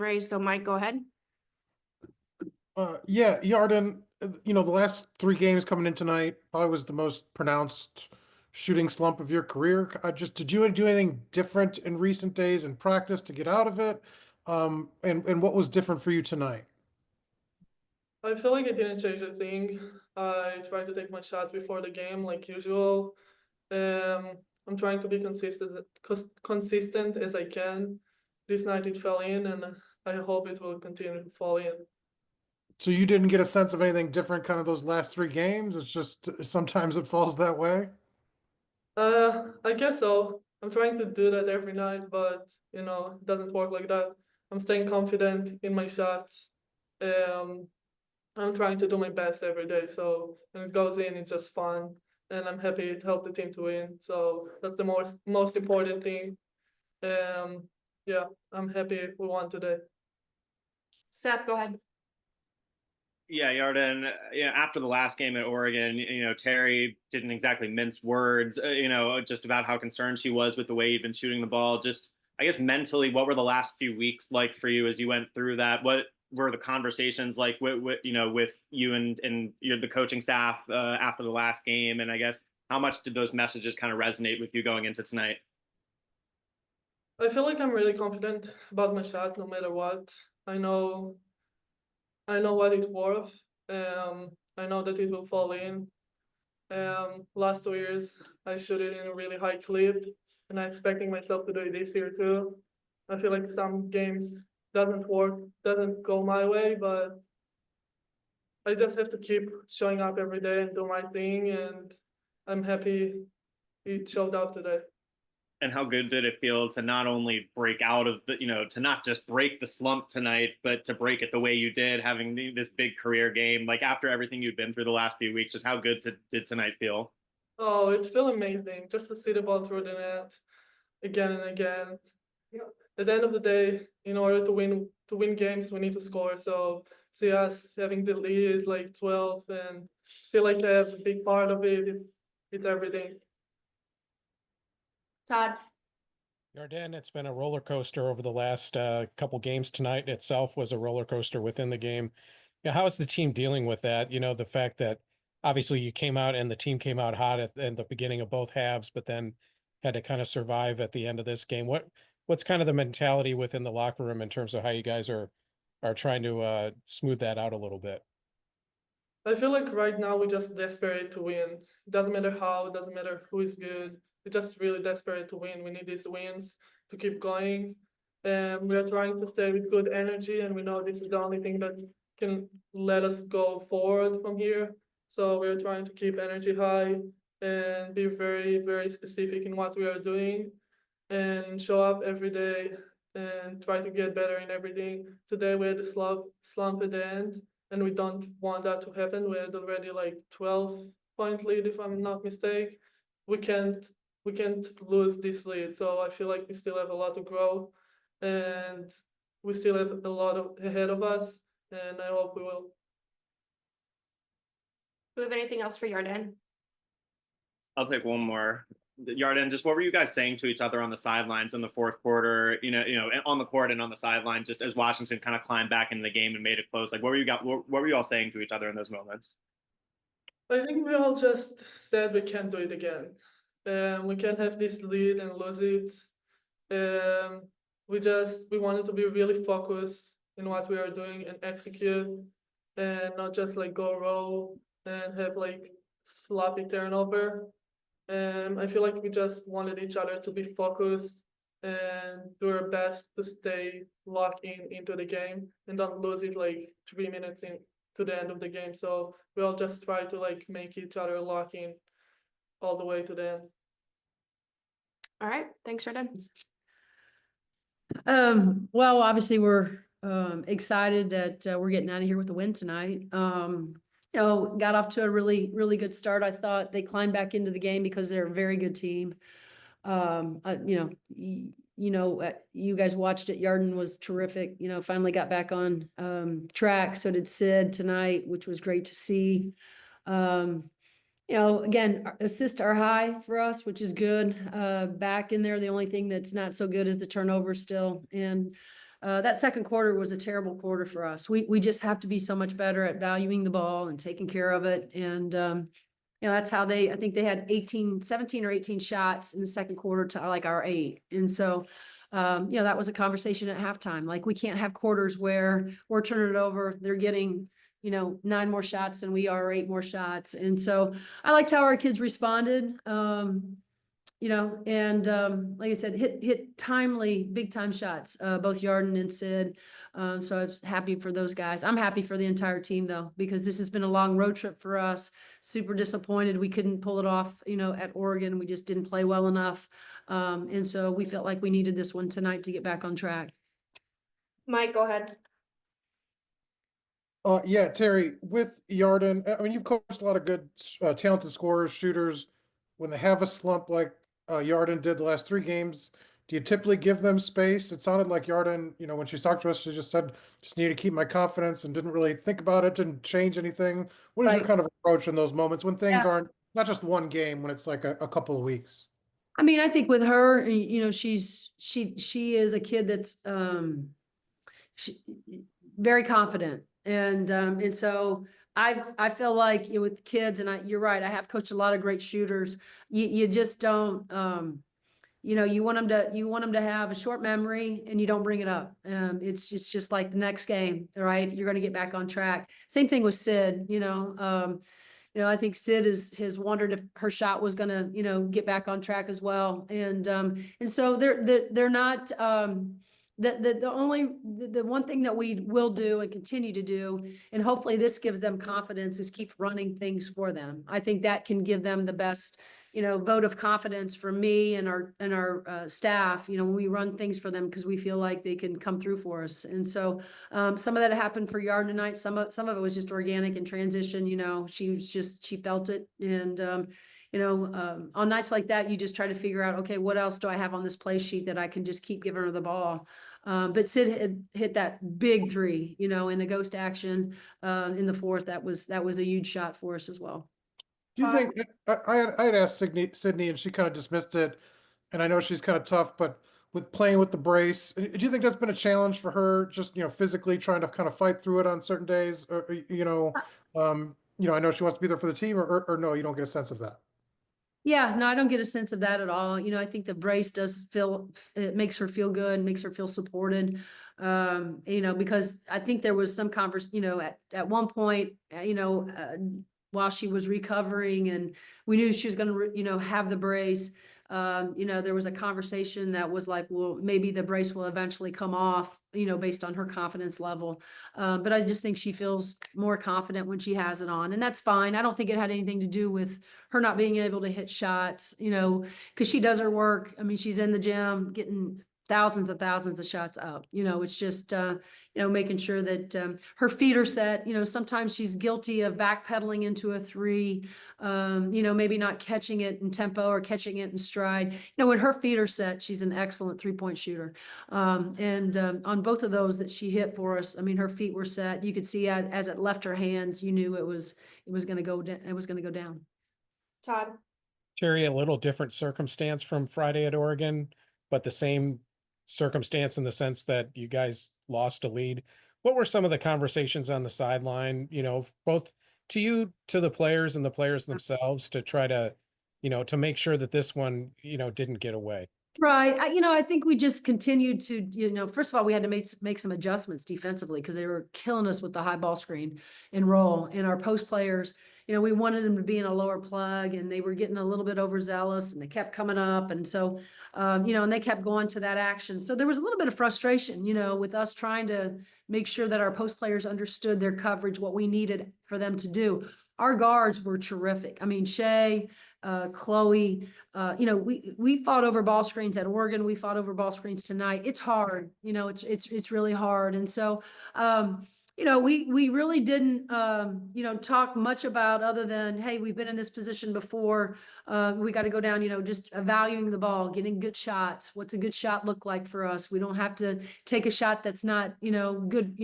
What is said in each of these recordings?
raised. So Mike, go ahead. Yeah, Yarden, the last 3 games coming in tonight probably was the most pronounced shooting slump of your career. Did you do anything different in recent days in practice to get out of it? And what was different for you tonight? I feel like I didn't change a thing. I try to take my shots before the game like usual. I'm trying to be consistent as I can. This night it fell in, and I hope it will continue to fall in. So you didn't get a sense of anything different kind of those last 3 games? It's just sometimes it falls that way. I guess so. I'm trying to do that every night, but it doesn't work like that. I'm staying confident in my shots. Um, I'm trying to do my best every day. So when it goes in, it's just fun, and I'm happy to help the team to win. So that's the most important thing. Yeah, I'm happy we won today. Seth, go ahead. Yeah, Yarden, after the last game at Oregon, Terry didn't exactly mince words, just about how concerned she was with the way you'd been shooting the ball. Just, I guess, mentally, what were the last few weeks like for you as you went through that? What were the conversations like with you and the coaching staff after the last game? And I guess, how much did those messages kind of resonate with you going into tonight? I feel like I'm really confident about my shot no matter what. I know what it's worth. I know that it will fall in. Last 2 years, I shoot it in a really high clip, and I'm expecting myself to do it this year too. I feel like some games doesn't go my way, but I just have to keep showing up every day and do my thing, and I'm happy it showed up today. And how good did it feel to not only break out of to not just break the slump tonight, but to break it the way you did, having this big career game, like after everything you've been through the last few weeks? Just how good did tonight feel? Oh, it felt amazing just to see the ball through the net again and again. At the end of the day, in order to win games, we need to score. So see us having the lead like 12 and feel like I have a big part of it. It's everything. Todd. Yarden, it's been a roller coaster over the last couple games. Tonight itself was a roller coaster within the game. How is the team dealing with that? The fact that obviously you came out and the team came out hot in the beginning of both halves, but then had to kind of survive at the end of this game. What's kind of the mentality within the locker room in terms of how you guys are trying to smooth that out a little bit? I feel like right now we're just desperate to win. It doesn't matter how, it doesn't matter who is good. We're just really desperate to win. We need these wins to keep going. And we are trying to stay with good energy, and we know this is the only thing that can let us go forward from here. So we're trying to keep energy high and be very, very specific in what we are doing and show up every day and try to get better in everything. Today we had a slump at the end, and we don't want that to happen. We had already like 12-point lead, if I'm not mistaken. We can't lose this lead. So I feel like we still have a lot to grow, and we still have a lot ahead of us, and I hope we will. Do we have anything else for Yarden? I'll take one more. Yarden, just what were you guys saying to each other on the sidelines in the fourth quarter? On the court and on the sideline, just as Washington kind of climbed back into the game and made it close. Like, what were you all saying to each other in those moments? I think we all just said we can't do it again. We can't have this lead and lose it. We wanted to be really focused in what we are doing and execute, and not just like go roll and have like sloppy turnover. I feel like we just wanted each other to be focused and do our best to stay locked into the game and don't lose it like 3 minutes to the end of the game. So we all just try to like make each other lock in all the way to the end. All right. Thanks, Yarden. Well, obviously we're excited that we're getting out of here with the win tonight. Got off to a really, really good start. I thought they climbed back into the game because they're a very good team. You guys watched it. Yarden was terrific. Finally got back on track. So did Sid tonight, which was great to see. Again, assists are high for us, which is good. Back in there, the only thing that's not so good is the turnover still. And that second quarter was a terrible quarter for us. We just have to be so much better at valuing the ball and taking care of it. And, that's how I think they had 17 or 18 shots in the second quarter to like our 8. And so, that was a conversation at halftime. Like, we can't have quarters where we're turning it over. They're getting, 9 more shots than we are, or 8 more shots. And so I liked how our kids responded. And like I said, hit timely, big time shots, both Yarden and Sid. So I was happy for those guys. I'm happy for the entire team though, because this has been a long road trip for us. Super disappointed we couldn't pull it off, at Oregon. We just didn't play well enough. And so we felt like we needed this one tonight to get back on track. Mike, go ahead. Yeah, Terry, with Yarden, I mean, you've coached a lot of good, talented scorers, shooters. When they have a slump like Yarden did the last 3 games, do you typically give them space? It sounded like Yarden, when she talked to us, she just said, just need to keep my confidence and didn't really think about it, didn't change anything. What is your Right. kind of approach in those moments when things Yeah. aren't, not just one game, when it's like a couple of weeks? I mean, I think with her, she is a kid that's very confident. And so I feel like with kids, and you're right, I have coached a lot of great shooters. You just don't, you want them to have a short memory and you don't bring it up. It's just like the next game, right? You're going to get back on track. Same thing with Sid, I think Sid has wondered if her shot was gonna, get back on track as well. And so they're not, the one thing that we will do and continue to do, and hopefully this gives them confidence, is keep running things for them. I think that can give them the best, vote of confidence from me and our staff, when we run things for them, because we feel like they can come through for us. And so some of that happened for Yarden tonight. Some of it was just organic in transition. She felt it. And, on nights like that, you just try to figure out, okay, what else do I have on this play sheet that I can just keep giving her the ball? But Sid had hit that big 3, in a ghost action in the 4th. That was a huge shot for us as well. Do you think, I had asked Sydney and she kind of dismissed it, and I know she's kind of tough, but with playing with the brace, do you think that's been a challenge for her, just, physically trying to kind of fight through it on certain days? Or, I know she wants to be there for the team, or no, you don't get a sense of that? Yeah, no, I don't get a sense of that at all. I think the brace it makes her feel good, makes her feel supported. Because I think there was some at one point, while she was recovering and we knew she was going to, have the brace, there was a conversation that was like, well, maybe the brace will eventually come off, based on her confidence level. But I just think she feels more confident when she has it on, and that's fine. I don't think it had anything to do with her not being able to hit shots, because she does her work. I mean, she's in the gym getting thousands of shots up. It's just, making sure that her feet are set. Sometimes she's guilty of backpedaling into a 3, maybe not catching it in tempo or catching it in stride. When her feet are set, she's an excellent 3-point shooter. And on both of those that she hit for us, I mean, her feet were set. You could see as it left her hands, you knew it was going to go down. It was going to go down. Todd. Terry, a little different circumstance from Friday at Oregon, but the same circumstance in the sense that you guys lost a lead. What were some of the conversations on the sideline, both to you, to the players and the players themselves, to try to, to make sure that this one, didn't get away? Right. I think we just continued to, first of all, we had to make some adjustments defensively because they were killing us with the high ball screen and roll. And our post players, we wanted them to be in a lower plug, and they were getting a little bit overzealous, and they kept coming up. And so, and they kept going to that action. So there was a little bit of frustration, with us trying to make sure that our post players understood their coverage, what we needed for them to do. Our guards were terrific. I mean, Shay, Chloe, we fought over ball screens at Oregon. We fought over ball screens tonight. It's hard, it's really hard. And so, we really didn't, talk much about, other than, hey, we've been in this position before. We got to go down, just valuing the ball, getting good shots. What's a good shot look like for us? We don't have to take a shot that's not, good,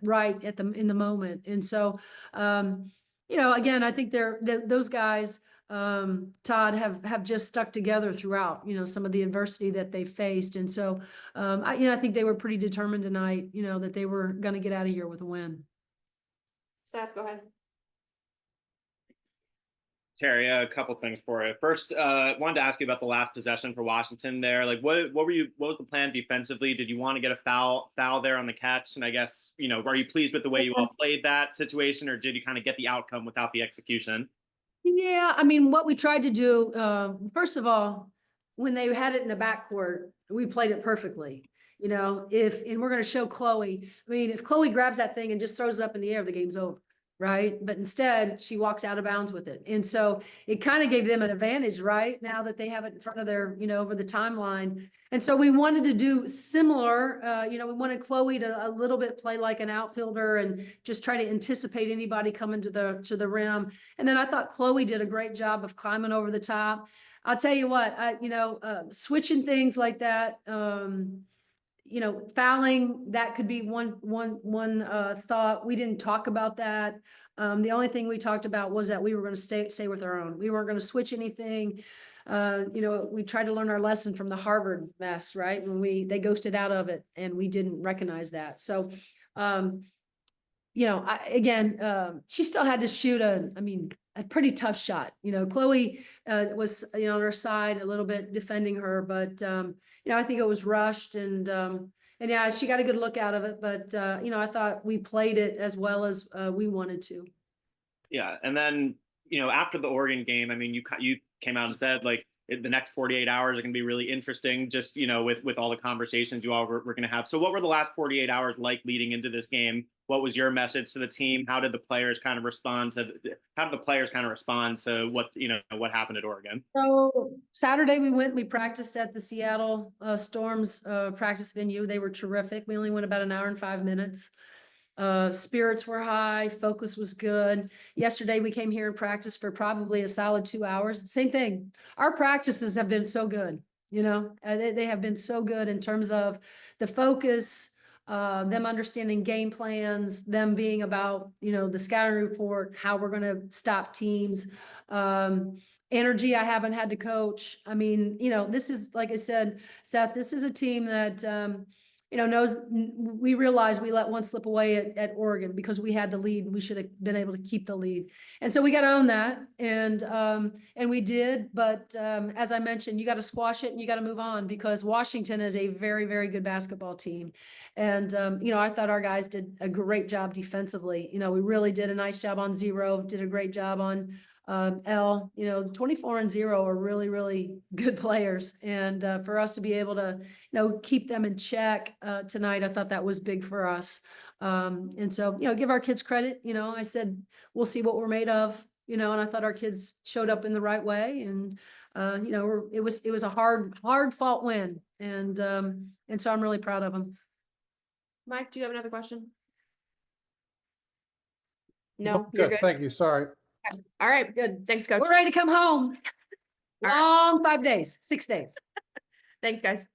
right in the moment. And so, again, I think those guys, Todd, have just stuck together throughout, some of the adversity that they faced. And so, I think they were pretty determined tonight, that they were going to get out of here with a win. Seth, go ahead. Terry, a couple things for you. First, wanted to ask you about the last possession for Washington there. Like, what was the plan defensively? Did you want to get a foul there on the catch? And I guess, are you pleased with the way you all played that situation, or did you kind of get the outcome without the execution? Yeah, I mean, what we tried to do, first of all, when they had it in the backcourt, we played it perfectly. And we're going to show Chloe. I mean, if Chloe grabs that thing and just throws it up in the air, the game's over. Right. But instead she walks out of bounds with it. And so it kind of gave them an advantage, right? Now that they have it in front of their, over the timeline. And so we wanted to do similar, we wanted Chloe to a little bit play like an outfielder and just try to anticipate anybody coming to the rim. And then I thought Chloe did a great job of climbing over the top. I'll tell you what, switching things like that, fouling, that could be one thought. We didn't talk about that. The only thing we talked about was that we were going to stay with our own. We weren't going to switch anything. We tried to learn our lesson from the Harvard mess, right? When they ghosted out of it and we didn't recognize that. So, she still had to shoot a pretty tough shot. Chloe was, on her side a little bit defending her, but, I think it was rushed and yeah, she got a good look out of it, but, I thought we played it as well as we wanted to. Yeah. And then, after the Oregon game, I mean, you came out and said, like, the next 48 hours are going to be really interesting, just, with all the conversations you all were going to have. So what were the last 48 hours like leading into this game? What was your message to the team? How did the players kind of respond to what happened at Oregon? So Saturday we practiced at the Seattle Storm's practice venue. They were terrific. We only went about an hour and 5 minutes. Spirits were high, focus was good. Yesterday we came here and practiced for probably a solid 2 hours. Same thing. Our practices have been so good, they have been so good in terms of the focus, them understanding game plans, them being about, the scouting report, how we're going to stop teams, energy. I haven't had to coach. I mean, this is, like I said, Seth, this is a team that, knows we realized we let one slip away at Oregon because we had the lead and we should have been able to keep the lead. And so we got to own that. And we did. But as I mentioned, you got to squash it and you got to move on because Washington is a very, very good basketball team. And, I thought our guys did a great job defensively. We really did a nice job on zero, did a great job on L. 24 and 0 are really, really good players. And for us to be able to, keep them in check tonight, I thought that was big for us. And so, give our kids credit. I said, we'll see what we're made of, and I thought our kids showed up in the right way. And, it was a hard fought win. And so I'm really proud of them. Mike, do you have another question? No, Nope, you're good. good. Thank you. Sorry. All right, good. Thanks, coach. We're ready to come home. All right. Long 5 days, 6 days. Thanks, guys.